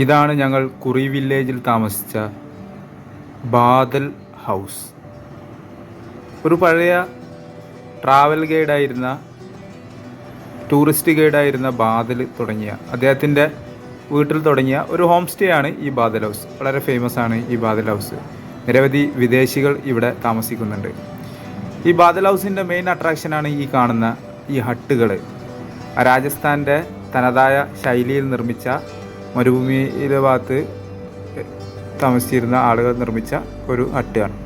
ഇതാണ് ഞങ്ങൾ കുറി വില്ലേജിൽ താമസിച്ച ബാദൽ ഹൗസ്. ഒരു പഴയ ട്രാവൽ ഗൈഡായിരുന്ന ടൂറിസ്റ്റ് ഗൈഡായിരുന്ന ബാദൽ തുടങ്ങിയ അദ്ദേഹത്തിൻ്റെ വീട്ടിൽ തുടങ്ങിയ ഒരു ഹോം സ്റ്റേ ആണ് ഈ ബാദൽ ഹൗസ്. വളരെ ഫേമസ് ആണ് ഈ ബാദൽ ഹൗസ്. നിരവധി വിദേശികൾ ഇവിടെ താമസിക്കുന്നുണ്ട്. ഈ ബാദൽ ഹൗസിൻ്റെ മെയിൻ അട്രാക്ഷനാണ് ഈ കാണുന്ന ഈ ഹട്ടുകൾ. രാജസ്ഥാൻ്റെ തനതായ ശൈലിയിൽ നിർമ്മിച്ച മരുഭൂമിയിലെ ഭാഗത്ത് താമസിച്ചിരുന്ന ആളുകൾ നിർമ്മിച്ച ഒരു ഹട്ടാണ്.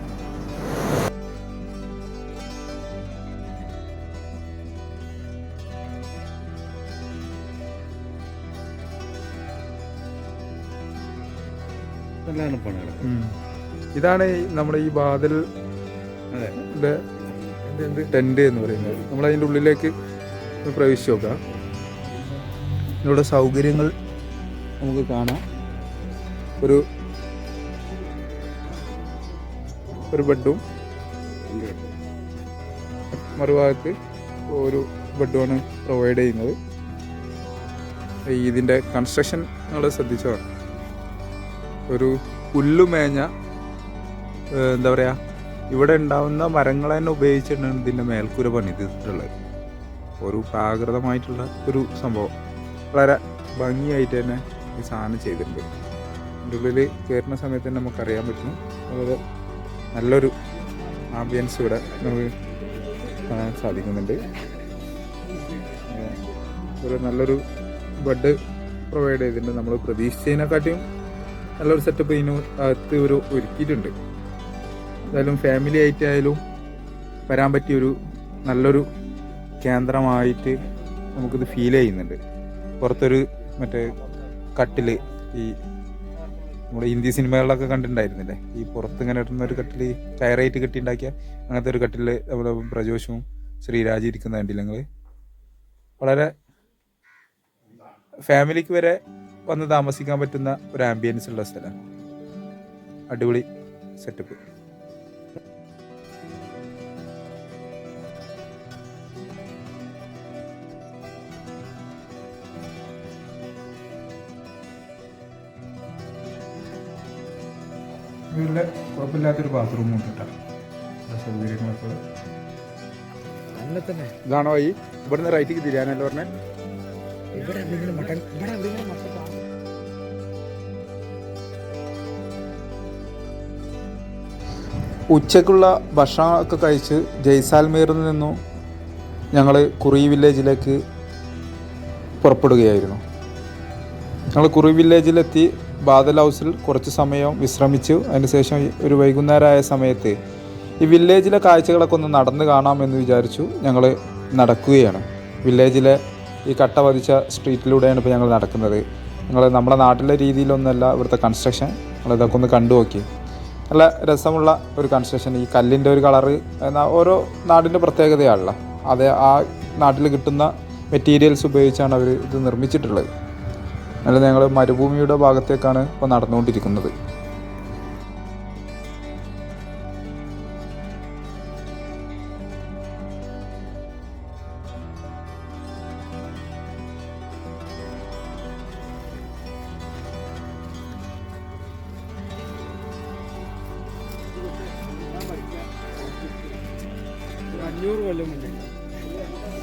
ഇതാണ് നമ്മുടെ ഈ ബാദൽ ടെന്റ് എന്ന് പറയുന്നത്. നമ്മളതിൻ്റെ ഉള്ളിലേക്ക് പ്രവേശിച്ച് നോക്കാം. ഇതിലൂടെ സൗകര്യങ്ങൾ നമുക്ക് കാണാം. ഒരു ബെഡും മറുഭാഗത്ത് ഒരു ബെഡുമാണ് പ്രൊവൈഡ് ചെയ്യുന്നത്. ഇതിൻ്റെ കൺസ്ട്രക്ഷൻ നിങ്ങൾ ശ്രദ്ധിച്ചതാണ്. ഒരു പുല്ലുമേഞ്ഞ എന്താ പറയുക, ഇവിടെ ഉണ്ടാവുന്ന മരങ്ങൾ തന്നെ ഉപയോഗിച്ചിട്ടാണ് ഇതിൻ്റെ മേൽക്കൂര പണിതിട്ടുള്ളത്. ഒരു പ്രാകൃതമായിട്ടുള്ള ഒരു സംഭവം. വളരെ ഭംഗിയായിട്ട് തന്നെ ഈ സാധനം ചെയ്തിട്ടുണ്ട്. ഇതിൻ്റെ ഉള്ളിൽ കയറുന്ന സമയത്ത് തന്നെ നമുക്കറിയാൻ പറ്റും. വളരെ നല്ലൊരു ആംബിയൻസ് ഇവിടെ നമുക്ക് കാണാൻ സാധിക്കുന്നുണ്ട്. ഒരു നല്ലൊരു ബെഡ് പ്രൊവൈഡ് ചെയ്തിട്ടുണ്ട്. നമ്മൾ പ്രതീക്ഷിച്ചതിനെക്കാട്ടിയും നല്ലൊരു സെറ്റപ്പ് ഇതിന് അകത്ത് ഒരു ഒരുക്കിയിട്ടുണ്ട്. എന്തായാലും ഫാമിലി ആയിട്ടായാലും വരാൻ പറ്റിയൊരു നല്ലൊരു കേന്ദ്രമായിട്ട് നമുക്കിത് ഫീൽ ചെയ്യുന്നുണ്ട്. പുറത്തൊരു മറ്റേ കട്ടിൽ, ഈ നമ്മുടെ ഹിന്ദി സിനിമകളിലൊക്കെ കണ്ടിട്ടുണ്ടായിരുന്നില്ലേ, ഈ പുറത്ത് ഇങ്ങനെ ഇടുന്ന ഒരു കട്ടിൽ, കയറായിട്ട് കെട്ടിണ്ടാക്കിയ അങ്ങനത്തെ ഒരു കട്ടിൽ നമ്മുടെ പ്രജോഷും ശ്രീരാജ് ഇരിക്കുന്ന കണ്ടില്ല നിങ്ങൾ. വളരെ ഫാമിലിക്ക് വരെ വന്ന് താമസിക്കാൻ പറ്റുന്ന ഒരു ആംബിയൻസ് ഉള്ള സ്ഥലം. അടിപൊളി സെറ്റപ്പ്. വീട്ടിലെ കുഴപ്പമില്ലാത്തൊരു ബാത്റൂം കൊണ്ടിട്ടാണ് സൗകര്യങ്ങളൊക്കെ നല്ല തന്നെ. ഇതാണോ ഈ ഇവിടുന്ന് റൈറ്റിക്ക് തിരിയാനല്ലോ പറഞ്ഞേ? ഉച്ചക്കുള്ള ഭക്ഷണമൊക്കെ കഴിച്ച് ജയ്സാൽമീറിൽ നിന്നും ഞങ്ങൾ കുറി വില്ലേജിലേക്ക് പുറപ്പെടുകയായിരുന്നു. ഞങ്ങൾ കുറി വില്ലേജിലെത്തി ബാദൽ ഹൗസിൽ കുറച്ച് സമയം വിശ്രമിച്ചു. അതിനുശേഷം ഒരു വൈകുന്നേരമായ സമയത്ത് ഈ വില്ലേജിലെ കാഴ്ചകളൊക്കെ ഒന്ന് നടന്ന് കാണാമെന്ന് വിചാരിച്ചു. ഞങ്ങൾ നടക്കുകയാണ്. വില്ലേജിലെ ഈ കട്ട പതിച്ച സ്ട്രീറ്റിലൂടെയാണ് ഇപ്പോൾ ഞങ്ങൾ നടക്കുന്നത്. നമ്മുടെ നാട്ടിലെ രീതിയിലൊന്നുമല്ല ഇവിടുത്തെ കൺസ്ട്രക്ഷൻ. ഞങ്ങളിതൊക്കെ ഒന്ന് കണ്ടു നോക്കി. നല്ല രസമുള്ള ഒരു കൺസ്ട്രക്ഷൻ. ഈ കല്ലിൻ്റെ ഒരു കളറ് എന്നാൽ ഓരോ നാടിൻ്റെ പ്രത്യേകതയാണല്ലോ. അത് ആ നാട്ടിൽ കിട്ടുന്ന മെറ്റീരിയൽസ് ഉപയോഗിച്ചാണ് അവർ ഇത് നിർമ്മിച്ചിട്ടുള്ളത്. അല്ല, ഞങ്ങൾ മരുഭൂമിയുടെ ഭാഗത്തേക്കാണ് ഇപ്പോൾ നടന്നുകൊണ്ടിരിക്കുന്നത്.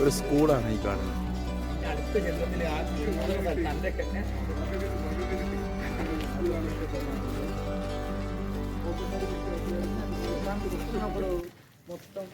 ഒരു സ്കൂളാണ് ഈ കാണുന്നത്. മൊത്തം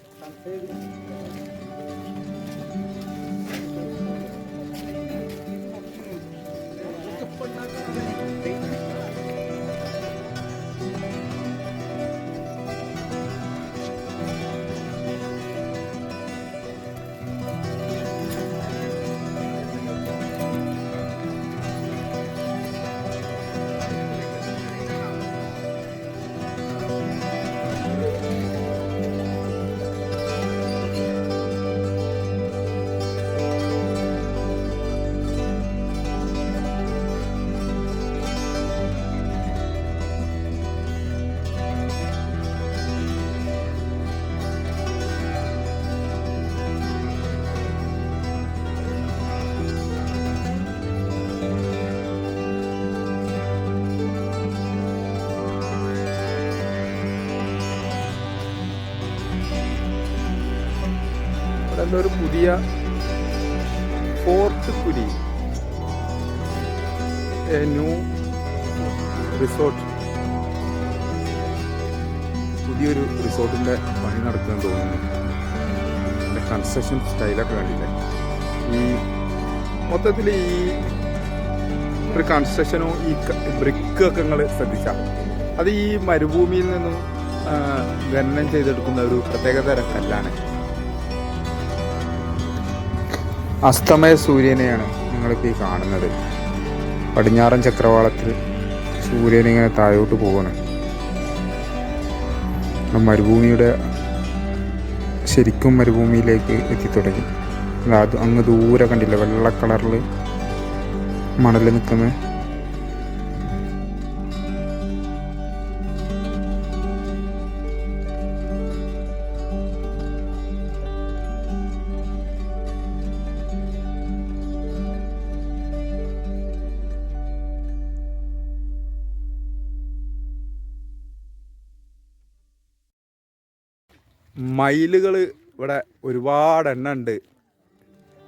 ഇതെന്തോ ഒരു പുതിയ ഫോർട്ട് കുരി ന്യൂ റിസോർട്ട്, പുതിയൊരു റിസോർട്ടിൻ്റെ പണി നടക്കുമെന്ന് തോന്നുന്നു. അതിൻ്റെ കൺസ്ട്രക്ഷൻ സ്റ്റൈലൊക്കെ കണ്ടില്ലേ. ഈ മൊത്തത്തിൽ ഈ ഒരു കൺസ്ട്രക്ഷനും ഈ ബ്രിക്കൊക്കെ നിങ്ങൾ ശ്രദ്ധിച്ചാൽ അത് ഈ മരുഭൂമിയിൽ നിന്നും ഖനനം ചെയ്തെടുക്കുന്ന ഒരു പ്രത്യേകതരം കല്ലാണ്. അസ്തമയ സൂര്യനെയാണ് നിങ്ങളിപ്പോൾ ഈ കാണുന്നത്. പടിഞ്ഞാറൻ ചക്രവാളത്തിൽ സൂര്യനിങ്ങനെ താഴോട്ട് പോവാണ്. മരുഭൂമിയുടെ ശരിക്കും മരുഭൂമിയിലേക്ക് എത്തിത്തുടങ്ങി. അത് അങ്ങ് ദൂരെ കണ്ടില്ല, വെള്ള കളറിൽ മണൽ നിൽക്കുന്നത്. മയിലുകൾ ഇവിടെ ഒരുപാട് എണ്ണം ഉണ്ട്.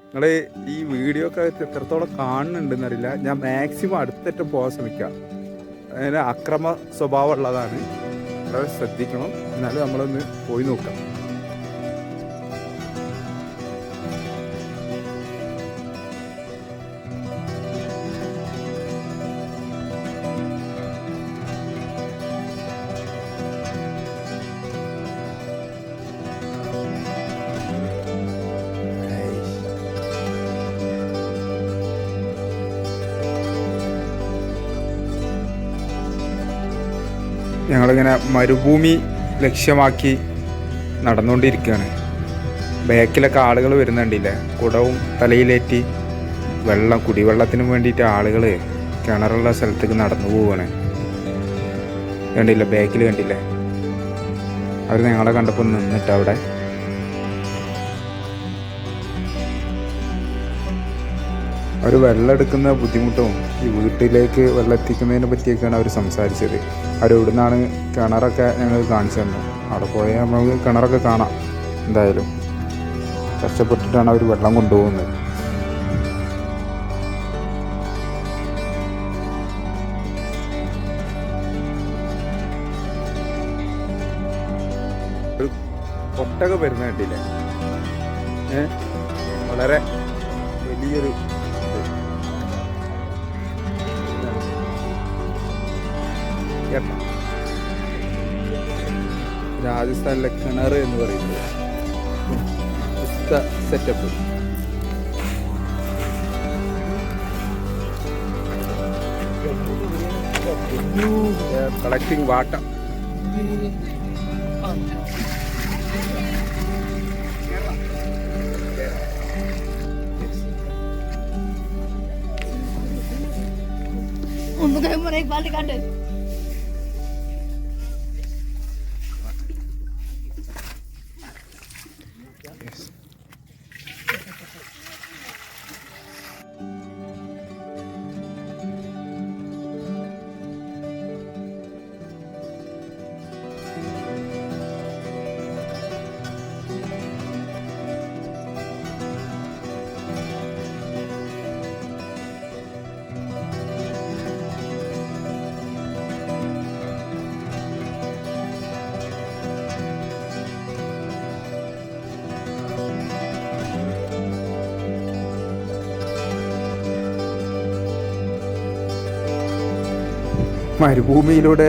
നിങ്ങൾ ഈ വീഡിയോ ഒക്കെ എത്രത്തോളം കാണുന്നുണ്ടെന്നറിയില്ല. ഞാൻ മാക്സിമം അടുത്തേറ്റം പോകാൻ ശ്രമിക്കാം. അതിന് അക്രമ സ്വഭാവം ഉള്ളതാണ്, വളരെ ശ്രദ്ധിക്കണം. എന്നാലും നമ്മളൊന്ന് പോയി നോക്കാം. ഞങ്ങളിങ്ങനെ മരുഭൂമി ലക്ഷ്യമാക്കി നടന്നുകൊണ്ടിരിക്കുകയാണ്. ബാക്കിലൊക്കെ ആളുകൾ വരുന്നുണ്ടില്ലേ, കുടവും തലയിലേറ്റി കുടിവെള്ളത്തിന് വേണ്ടിയിട്ട് ആളുകൾ കിണറുള്ള സ്ഥലത്തേക്ക് നടന്നു പോവുകയാണ്. കണ്ടില്ല, ബാക്കിൽ കണ്ടില്ലേ, അവർ ഞങ്ങളെ കണ്ടപ്പോൾ നിന്നിട്ട് അവിടെ അവർ വെള്ളം എടുക്കുന്ന ബുദ്ധിമുട്ടും ഈ വീട്ടിലേക്ക് വെള്ളം എത്തിക്കുന്നതിനെ പറ്റിയൊക്കെയാണ് അവർ സംസാരിച്ചത്. അവരെവിടെ നിന്നാണ് കിണറൊക്കെ ഞങ്ങൾ കാണിച്ചു തന്നു. അവിടെ പോയാൽ നമുക്ക് കിണറൊക്കെ കാണാം. എന്തായാലും കഷ്ടപ്പെട്ടിട്ടാണ് അവർ വെള്ളം കൊണ്ടുപോകുന്നത്. ഒരു ഒട്ടകം വരുന്ന കണ്ടില്ലേ, വളരെ വലിയൊരു രാജസ്ഥാനിലെ കിണർ എന്ന് പറയുന്നത് സെറ്റപ്പ്. Collecting water. മരുഭൂമിയിലൂടെ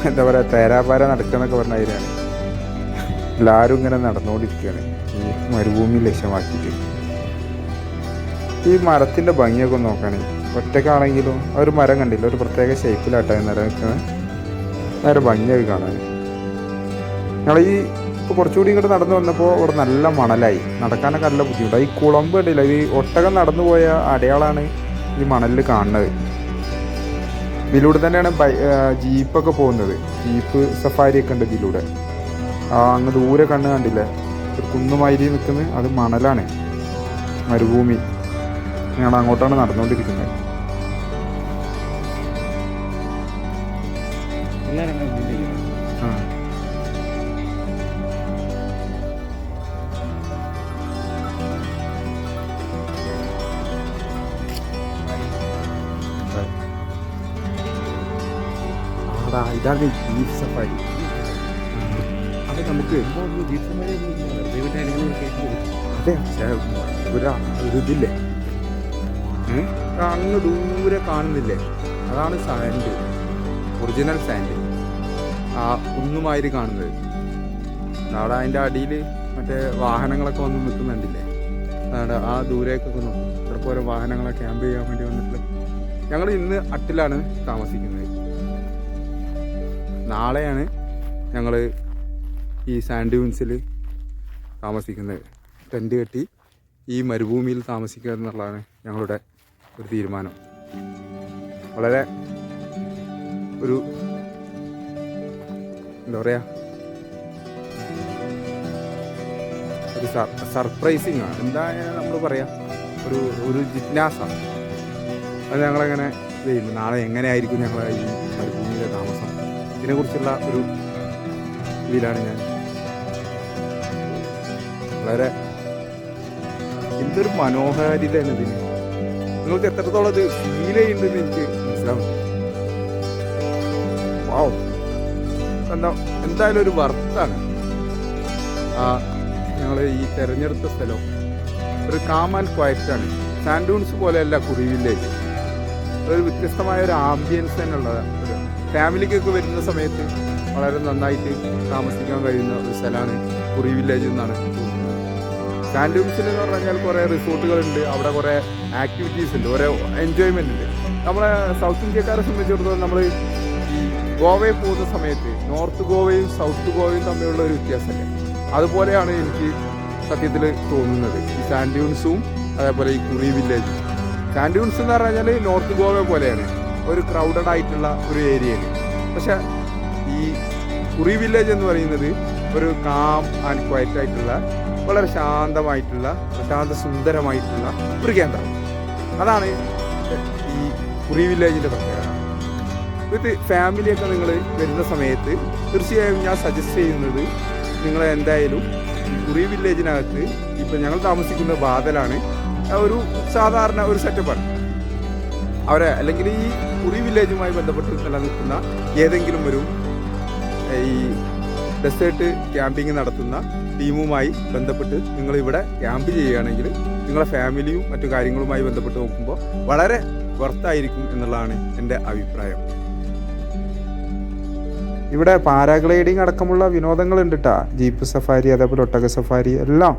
എന്താ പറയുക, തേരാപാര നടക്കുന്നൊക്കെ പറഞ്ഞതിനാണ്. എല്ലാവരും ഇങ്ങനെ നടന്നുകൊണ്ടിരിക്കുകയാണ് ഈ മരുഭൂമി ലക്ഷ്യമാക്കിയിട്ട്. ഈ മരത്തിൻ്റെ ഭംഗിയൊക്കെ നോക്കുകയാണെ, ഒറ്റക്കാണെങ്കിലും ആ ഒരു മരം കണ്ടില്ല, ഒരു പ്രത്യേക ഷേപ്പിലാട്ടാണ് നിലനിൽക്കുന്നത്. നേരെ ഭംഗിയൊക്കെ കാണാൻ. ഞങ്ങൾ ഇപ്പോൾ കുറച്ചുകൂടി ഇങ്ങോട്ട് നടന്നു വന്നപ്പോൾ ഇവിടെ നല്ല മണലായി, നടക്കാനൊക്കെ നല്ല ബുദ്ധിമുട്ടായി. ഈ കുളമ്പ് കണ്ടില്ല, ഈ ഒട്ടകം നടന്നു പോയ അടയാളാണ് ഈ മണലിൽ കാണുന്നത്. ഇതിലൂടെ തന്നെയാണ് ജീപ്പൊക്കെ പോകുന്നത്. ജീപ്പ് സഫാരിയൊക്കെ ഉണ്ട് ഇതിലൂടെ. അങ്ങ് ദൂരെ കണ്ണ് കണ്ടില്ലേ, ഒരു കുന്നുമാതിരി നിൽക്കുന്നത്, അത് മണലാണ്, മരുഭൂമി. ഞങ്ങൾ അങ്ങോട്ടാണ് നടന്നുകൊണ്ടിരിക്കുന്നത്. ഇതാണ് ജീപ്പ് സഫാരി. അപ്പോൾ നമുക്ക് ജീപ്പ് സഫാരി അതെ, ഒരു ഇതില്ലേ, അങ്ങ് ദൂരെ കാണുന്നില്ലേ, അതാണ് സാൻഡ്, ഒറിജിനൽ സാൻഡ്, ആ കുന്നുമാതിരി കാണുന്നത്. അവിടെ അതിൻ്റെ അടിയിൽ മറ്റേ വാഹനങ്ങളൊക്കെ വന്ന് നിൽക്കുന്നുണ്ടില്ലേ, അവിടെ ആ ദൂരേക്കൊക്കെ നോക്കും. ചിലപ്പോൾ ഓരോ വാഹനങ്ങളെ ക്യാമ്പ് ചെയ്യാൻ വേണ്ടി വന്നിട്ട്. ഞങ്ങൾ ഇന്ന് അട്ടിലാണ് താമസിക്കുന്നത്. നാളെയാണ് ഞങ്ങൾ ഈ സാൻഡ് ഡ്യൂൺസിൽ താമസിക്കുന്നത്. ടെൻറ്റ് കെട്ടി ഈ മരുഭൂമിയിൽ താമസിക്കുക എന്നുള്ളതാണ് ഞങ്ങളുടെ ഒരു തീരുമാനം. വളരെ ഒരു എന്താ പറയുക, ഒരു സർപ്രൈസിങ് ആണ്. എന്താ നമ്മൾ പറയാ, ഒരു ജിജ്ഞാസ. അത് ഞങ്ങളങ്ങനെ ചെയ്യുന്നു. നാളെ എങ്ങനെയായിരിക്കും ഞങ്ങളെ ഈ മരുഭൂമിയിലെ താമസം, ഇതിനെക്കുറിച്ചുള്ള ഒരു ഇതിലാണ് ഞാൻ. വളരെ എന്തൊരു മനോഹാരിതയാണ് ഇതിന്. നിങ്ങൾക്ക് എത്രത്തോളം അത് ഫീൽ ചെയ്യുന്നുണ്ടെന്ന് എനിക്ക് മനസ്സിലാവുന്നു. വാവ്, എന്തായാലും ഒരു വർത്താണ്. ഞങ്ങൾ ഈ തിരഞ്ഞെടുത്ത സ്ഥലം ഒരു കാം ആൻഡ് ക്വയറ്റാണ്. സാൻഡ് ഡ്യൂൺസ് പോലെയല്ല കുറി വില്ലേജ്. ഒരു വ്യത്യസ്തമായ ഒരു ആംബിയൻസ് തന്നെയുള്ള ഒരു ഫാമിലിക്കൊക്കെ വരുന്ന സമയത്ത് വളരെ നന്നായിട്ട് താമസിക്കാൻ കഴിയുന്ന ഒരു സ്ഥലമാണ് കുറി വില്ലേജ് എന്നാണ് തോന്നുന്നത്. സാൻഡ് ഡ്യൂൺസിൽ എന്ന് പറഞ്ഞാൽ കുറേ റിസോർട്ടുകളുണ്ട്, അവിടെ കുറേ ആക്ടിവിറ്റീസ് ഉണ്ട്, കുറേ എൻജോയ്മെൻ്റ് ഉണ്ട്. നമ്മളെ സൗത്ത് ഇന്ത്യക്കാരെ സംബന്ധിച്ചിടത്തോളം നമ്മൾ ഈ ഗോവയിൽ പോകുന്ന സമയത്ത് നോർത്ത് ഗോവയും സൗത്ത് ഗോവയും തമ്മിലുള്ള ഒരു വ്യത്യാസമല്ലേ, അതുപോലെയാണ് എനിക്ക് സത്യത്തിൽ തോന്നുന്നത് ഈ സാൻഡ് ഡ്യൂൺസും അതേപോലെ ഈ കുറി വില്ലേജും. സാൻഡ് ഡ്യൂൺസ് എന്ന് പറഞ്ഞാൽ നോർത്ത് ഗോവ പോലെയാണ്, ഒരു ക്രൗഡഡ് ആയിട്ടുള്ള ഒരു ഏരിയയിൽ. പക്ഷെ ഈ കുറി വില്ലേജ് എന്ന് പറയുന്നത് ഒരു കാം ആൻഡ് ക്വയറ്റ് ആയിട്ടുള്ള, വളരെ ശാന്തമായിട്ടുള്ള, പ്രശാന്ത സുന്ദരമായിട്ടുള്ള ഒരു കേന്ദ്രം. അതാണ് ഈ കുറി വില്ലേജിൻ്റെ പ്രത്യേകത. വിത്ത് ഫാമിലിയൊക്കെ നിങ്ങൾ വരുന്ന സമയത്ത് തീർച്ചയായും ഞാൻ സജസ്റ്റ് ചെയ്യുന്നത്, നിങ്ങൾ എന്തായാലും ഈ കുറി വില്ലേജിനകത്ത്, ഇപ്പം ഞങ്ങൾ താമസിക്കുന്ന ബാദലാണ്, ഒരു സാധാരണ ഒരു സെറ്റപ്പാണ് അവരെ. അല്ലെങ്കിൽ ഈ കുറി വില്ലേജുമായി ബന്ധപ്പെട്ട് നിലനിൽക്കുന്ന ഏതെങ്കിലും ഒരു ഈ ഡെസേർട്ട് ക്യാമ്പിങ് നടത്തുന്ന ടീമുമായി ബന്ധപ്പെട്ട് നിങ്ങൾ ഇവിടെ ക്യാമ്പ് ചെയ്യുകയാണെങ്കിൽ നിങ്ങളെ ഫാമിലിയും മറ്റു കാര്യങ്ങളുമായി ബന്ധപ്പെട്ട് നോക്കുമ്പോൾ വളരെ വർത്തായിരിക്കും എന്നുള്ളതാണ് എൻ്റെ അഭിപ്രായം. ഇവിടെ പാരാഗ്ലൈഡിങ് അടക്കമുള്ള വിനോദങ്ങളുണ്ട് കേട്ടോ. ജീപ്പ് സഫാരി, അതേപോലെ ഒട്ടക സഫാരി എല്ലാം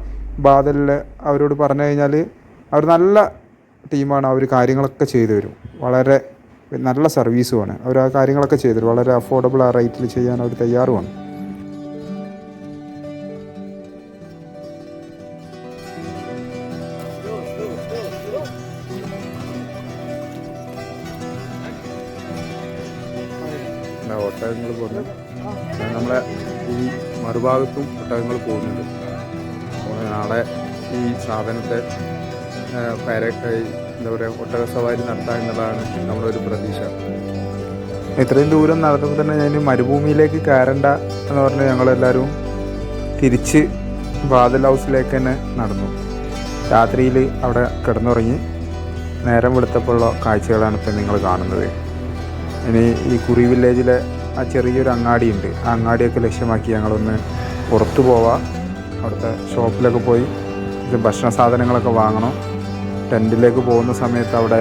ബാദലിൽ അവരോട് പറഞ്ഞു കഴിഞ്ഞാൽ അവർ നല്ല ടീമാണ്. അവർ കാര്യങ്ങളൊക്കെ ചെയ്തു തരും. വളരെ നല്ല സർവീസുമാണ്. അവർ ആ കാര്യങ്ങളൊക്കെ ചെയ്തു തരും. വളരെ അഫോർഡബിൾ ആ റേറ്റിൽ ചെയ്യാൻ അവർ തയ്യാറുമാണ്. ഒട്ടകങ്ങൾ പോകുന്നു. നമ്മളെ ഈ മറുഭാഗത്തും ഒട്ടകങ്ങൾ പോകുന്നുണ്ട്. അപ്പോൾ നാളെ ഈ സാധനത്തെ എന്താ പറയുക, ഒട്ടക സവാരി നടത്താം എന്നുള്ളതാണ് നമ്മുടെ ഒരു പ്രതീക്ഷ. ഇത്രയും ദൂരം നടന്നപ്പോൾ തന്നെ ഞാൻ മരുഭൂമിയിലേക്ക് കയറണ്ട എന്ന് പറഞ്ഞ് ഞങ്ങളെല്ലാവരും തിരിച്ച് ബാദൽ ഹൗസിലേക്ക് തന്നെ നടന്നു. രാത്രിയിൽ അവിടെ കിടന്നുറങ്ങി നേരം വെളുത്തപ്പോഴുള്ള കാഴ്ചകളാണ് ഇപ്പം നിങ്ങൾ കാണുന്നത്. ഇനി ഈ കുറി വില്ലേജിലെ ആ ചെറിയൊരു അങ്ങാടിയുണ്ട്, ആ അങ്ങാടിയൊക്കെ ലക്ഷ്യമാക്കി ഞങ്ങളൊന്ന് പുറത്തു പോവാം. അവിടുത്തെ ഷോപ്പിലൊക്കെ പോയി ഭക്ഷണ സാധനങ്ങളൊക്കെ വാങ്ങണം. ടെൻറ്റിലേക്ക് പോകുന്ന സമയത്ത് അവിടെ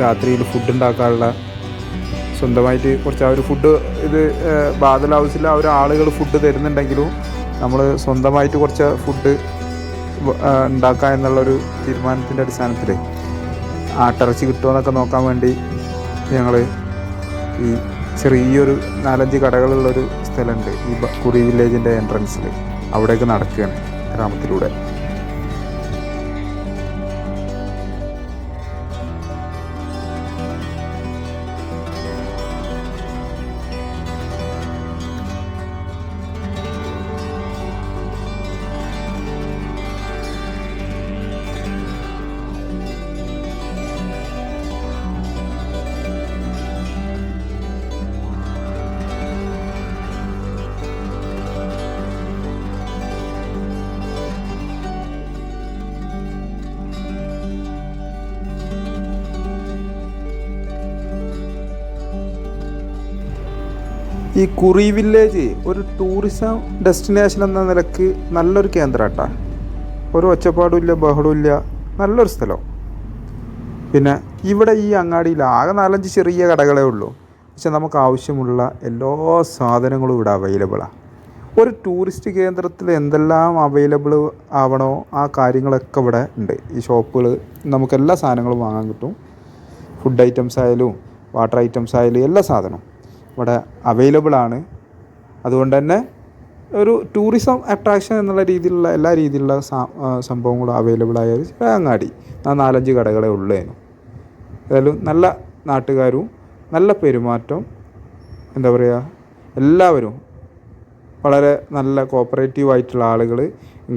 രാത്രിയിൽ ഫുഡ് ഉണ്ടാക്കാനുള്ള സ്വന്തമായിട്ട് കുറച്ച് ആ ഒരു ഫുഡ്, ഇത് ബാദൽ ഹൗസിൽ ആ ഒരു ആളുകൾ ഫുഡ് തരുന്നുണ്ടെങ്കിലും നമ്മൾ സ്വന്തമായിട്ട് കുറച്ച് ഫുഡ് ഉണ്ടാക്കുക എന്നുള്ളൊരു തീരുമാനത്തിൻ്റെ അടിസ്ഥാനത്തിൽ ആട്ടിറച്ചി കിട്ടുമോയെന്നൊക്കെ നോക്കാൻ വേണ്ടി ഞങ്ങൾ ഈ ചെറിയൊരു 4-5 കടകളുള്ളൊരു സ്ഥലമുണ്ട് ഈ കുറി വില്ലേജിൻ്റെ എൻട്രൻസിൽ. അവിടേക്ക് നടക്കുകയാണ് ഗ്രാമത്തിലൂടെ. ഈ കുറി വില്ലേജ് ഒരു ടൂറിസം ഡെസ്റ്റിനേഷൻ എന്ന നിലക്ക് നല്ലൊരു കേന്ദ്രമാട്ടാ. ഒരു ഒച്ചപ്പാടും ഇല്ല, ബഹളവും ഇല്ല, നല്ലൊരു സ്ഥലം. പിന്നെ ഇവിടെ ഈ അങ്ങാടിയിൽ ആകെ 4-5 ചെറിയ കടകളേ ഉള്ളൂ. പക്ഷെ നമുക്ക് ആവശ്യമുള്ള എല്ലാ സാധനങ്ങളും ഇവിടെ അവൈലബിളാണ്. ഒരു ടൂറിസ്റ്റ് കേന്ദ്രത്തിൽ എന്തെല്ലാം അവൈലബിൾ ആവണോ ആ കാര്യങ്ങളൊക്കെ ഇവിടെ ഉണ്ട്. ഈ ഷോപ്പുകൾ നമുക്ക് എല്ലാ സാധനങ്ങളും വാങ്ങാൻ കിട്ടും. ഫുഡ് ഐറ്റംസ് ആയാലും വാട്ടർ ഐറ്റംസ് ആയാലും എല്ലാ സാധനവും ഇവിടെ അവൈലബിൾ ആണ്. അതുകൊണ്ട് തന്നെ ഒരു ടൂറിസം അട്രാക്ഷൻ എന്നുള്ള രീതിയിലുള്ള എല്ലാ രീതിയിലുള്ള സംഭവങ്ങളും അവൈലബിൾ ആയ ഒരു അങ്ങാടി. 4-5 കടകളെ ഉള്ളേനു. ഏതായാലും നല്ല നാട്ടുകാരും നല്ല പെരുമാറ്റം, എന്താ പറയുക, എല്ലാവരും വളരെ നല്ല കോപ്പറേറ്റീവ് ആയിട്ടുള്ള ആളുകൾ.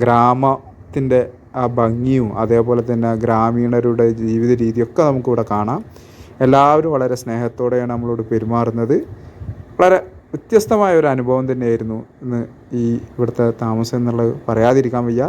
ഗ്രാമത്തിൻ്റെ ആ ഭംഗിയും അതേപോലെ തന്നെ ഗ്രാമീണരുടെ ജീവിത രീതിയൊക്കെ നമുക്കിവിടെ കാണാം. എല്ലാവരും വളരെ സ്നേഹത്തോടെയാണ് നമ്മളോട് പെരുമാറുന്നത്. വളരെ വ്യത്യസ്തമായ ഒരു അനുഭവം തന്നെയായിരുന്നു ഇന്ന് ഈ ഇവിടുത്തെ താമസം എന്നുള്ളത് പറയാതിരിക്കാൻ വയ്യ.